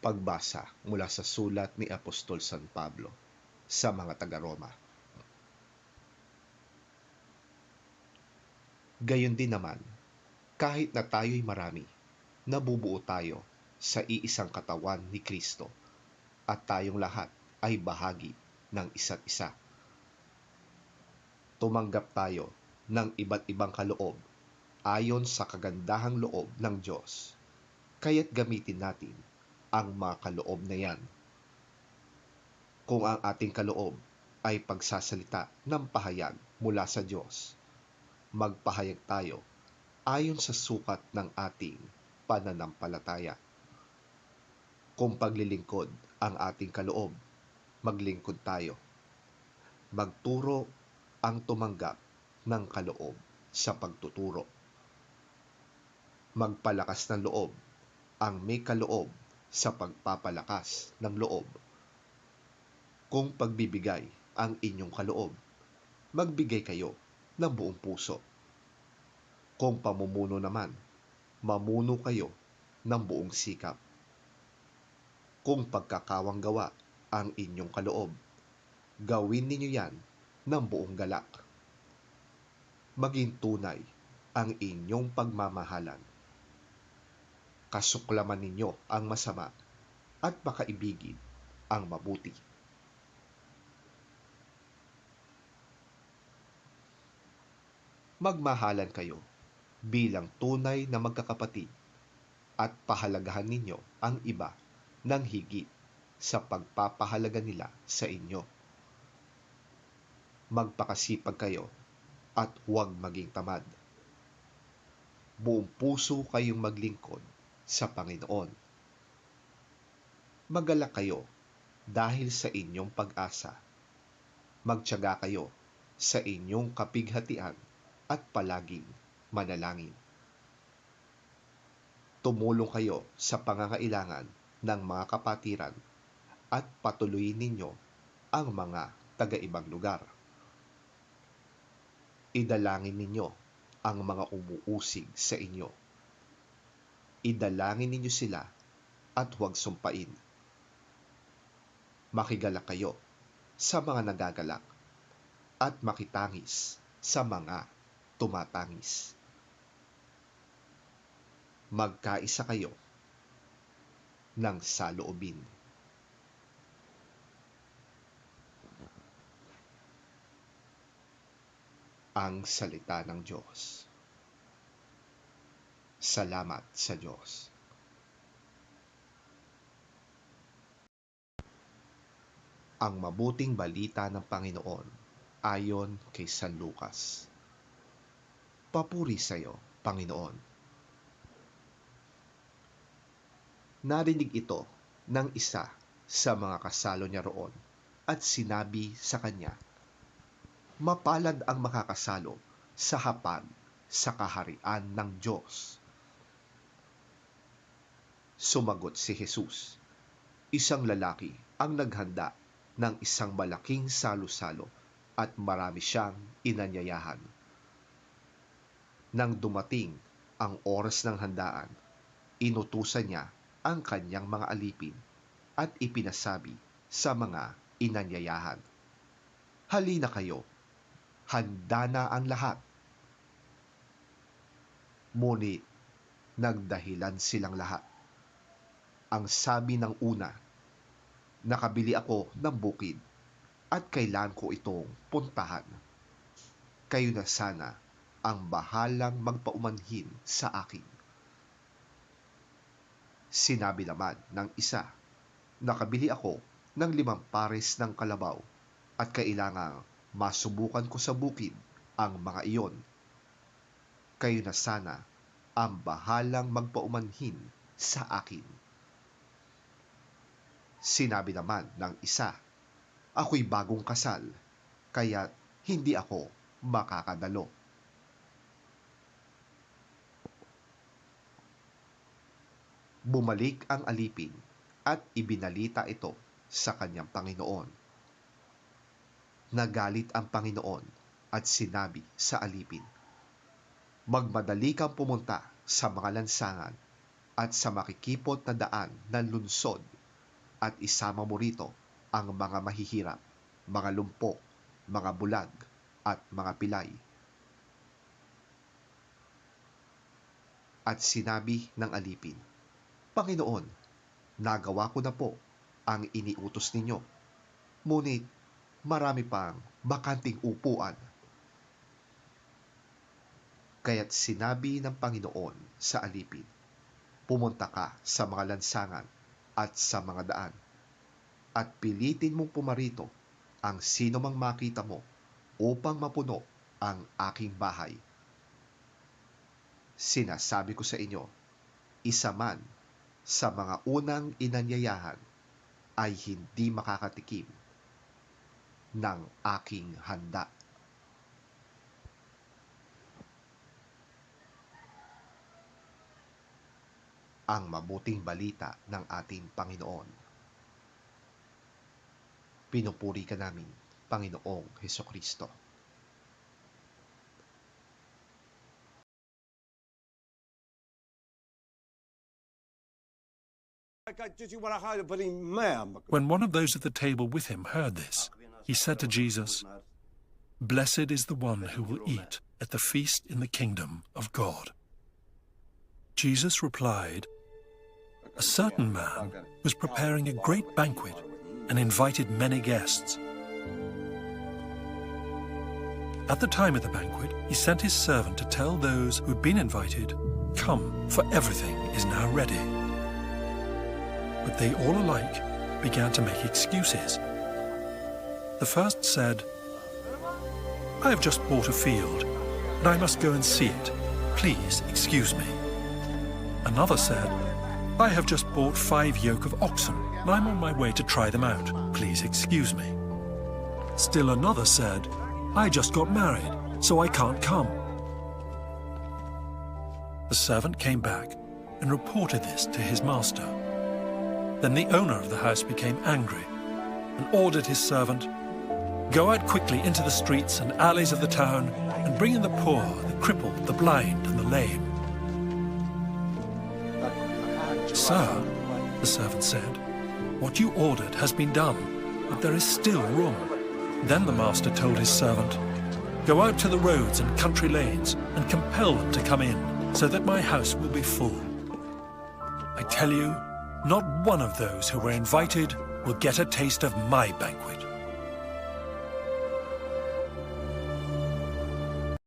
Pagbasa mula sa sulat ni Apostol San Pablo sa mga taga-Roma. Gayon din naman, kahit na tayo'y marami, nabubuo tayo sa iisang katawan ni Kristo at tayong lahat ay bahagi ng isa't isa. Tumanggap tayo ng iba't ibang kaloob ayon sa kagandahang loob ng Diyos, kaya't gamitin natin ang mga kaloob na yan. Kung ang ating kaloob ay pagsasalita ng pahayag mula sa Diyos, magpahayag tayo ayon sa sukat ng ating pananampalataya. Kung paglilingkod ang ating kaloob, maglingkod tayo. Magturo ang tumanggap ng kaloob sa pagtuturo. Magpalakas ng loob ang may kaloob sa pagpapalakas ng loob. Kung pagbibigay ang inyong kaloob, magbigay kayo ng buong puso. Kung pamumuno naman, mamuno kayo ng buong sikap. Kung pagkakawang gawa ang inyong kaloob, gawin ninyo yan ng buong galak. Maging tunay ang inyong pagmamahalan. Kasuklaman ninyo ang masama at makaibigin ang mabuti. Magmahalan kayo bilang tunay na magkakapatid at pahalagahan ninyo ang iba ng higit sa pagpapahalaga nila sa inyo. Magpakasipag kayo at huwag maging tamad. Buong puso kayong maglingkod sa Panginoon. Magalak kayo dahil sa inyong pag-asa. Magtiyaga kayo sa inyong kapighatian at palaging manalangin. Tumulong kayo sa pangangailangan ng mga kapatiran at patuloyin ninyo ang mga taga-ibang lugar. Idalangin ninyo ang mga umuusig sa inyo. Idalangin ninyo sila at huwag sumpain. Makigalak kayo sa mga nagagalak at makitangis sa mga tumatangis. Magkaisa kayo ng saloobin. Ang salita ng Diyos. Salamat sa Diyos. Ang mabuting balita ng Panginoon ayon kay San Lucas. Papuri sa iyo, Panginoon. Narinig ito ng isa sa mga kasalo niya roon at sinabi sa kanya, "Mapalad ang makakasalo sa hapag sa kaharian ng Diyos." Sumagot si Jesus, "Isang lalaki ang naghanda ng isang malaking salo-salo at marami siyang inanyayahan. Nang dumating ang oras ng handaan, inutusan niya ang kanyang mga alipin at ipinasabi sa mga inanyayahan, 'Halina kayo, handa na ang lahat.' Ngunit nagdahilan silang lahat. Ang sabi ng una, 'Nakabili ako ng bukid at kailangan ko itong puntahan. Kayo na sana ang bahalang magpaumanhin sa akin.' Sinabi naman ng isa, 'Nakabili ako ng 5 pares ng kalabaw at kailangang masubukan ko sa bukid ang mga iyon. Kayo na sana ang bahalang magpaumanhin sa akin.' Sinabi naman ng isa, 'Ako'y bagong kasal, kaya hindi ako makakadalo.' Bumalik ang alipin at ibinalita ito sa kanyang Panginoon. Nagalit ang Panginoon at sinabi sa alipin, 'Magmadali kang pumunta sa mga lansangan at sa makikipot na daan ng lunsod at isama mo rito ang mga mahihirap, mga lumpo, mga bulag, at mga pilay. At sinabi ng alipin, Panginoon, nagawa ko na po ang iniutos ninyo, ngunit marami pang bakanting upuan. Kaya't sinabi ng Panginoon sa alipin, pumunta ka sa mga lansangan at sa mga daan, at pilitin mong pumarito ang sino mang makita mo upang mapuno ang aking bahay. Sinasabi ko sa inyo, isa man sa mga unang inanyayahan ay hindi makakatikim ng aking handa. Ang mabuting balita ng ating Panginoon. Pinupuri ka namin, Panginoong Hesukristo. When one of those at the table with him heard this, he said to Jesus, "Blessed is the one who will eat at the feast in the kingdom of God." Jesus replied, "A certain man was preparing a great banquet and invited many guests. At the time of the banquet, he sent his servant to tell those who had been invited, 'Come, for everything is now ready.' But they all alike began to make excuses. The first said, 'I have just bought a field, and I must go and see it. Please excuse me.' Another said, 'I have just bought 5 yoke of oxen, and I'm on my way to try them out. Please excuse me.' Still another said, 'I just got married, so I can't come.' The servant came back and reported this to his master. Then the owner of the house became angry and ordered his servant, 'Go out quickly into the streets and alleys of the town and bring in the poor, the crippled, the blind, and the lame.' 'Sir,' the servant said, 'what you ordered has been done, but there is still room.' Then the master told his servant, 'Go out to the roads and country lanes and compel them to come in, so that my house will be full. I tell you, not one of those who were invited will get a taste of my banquet.'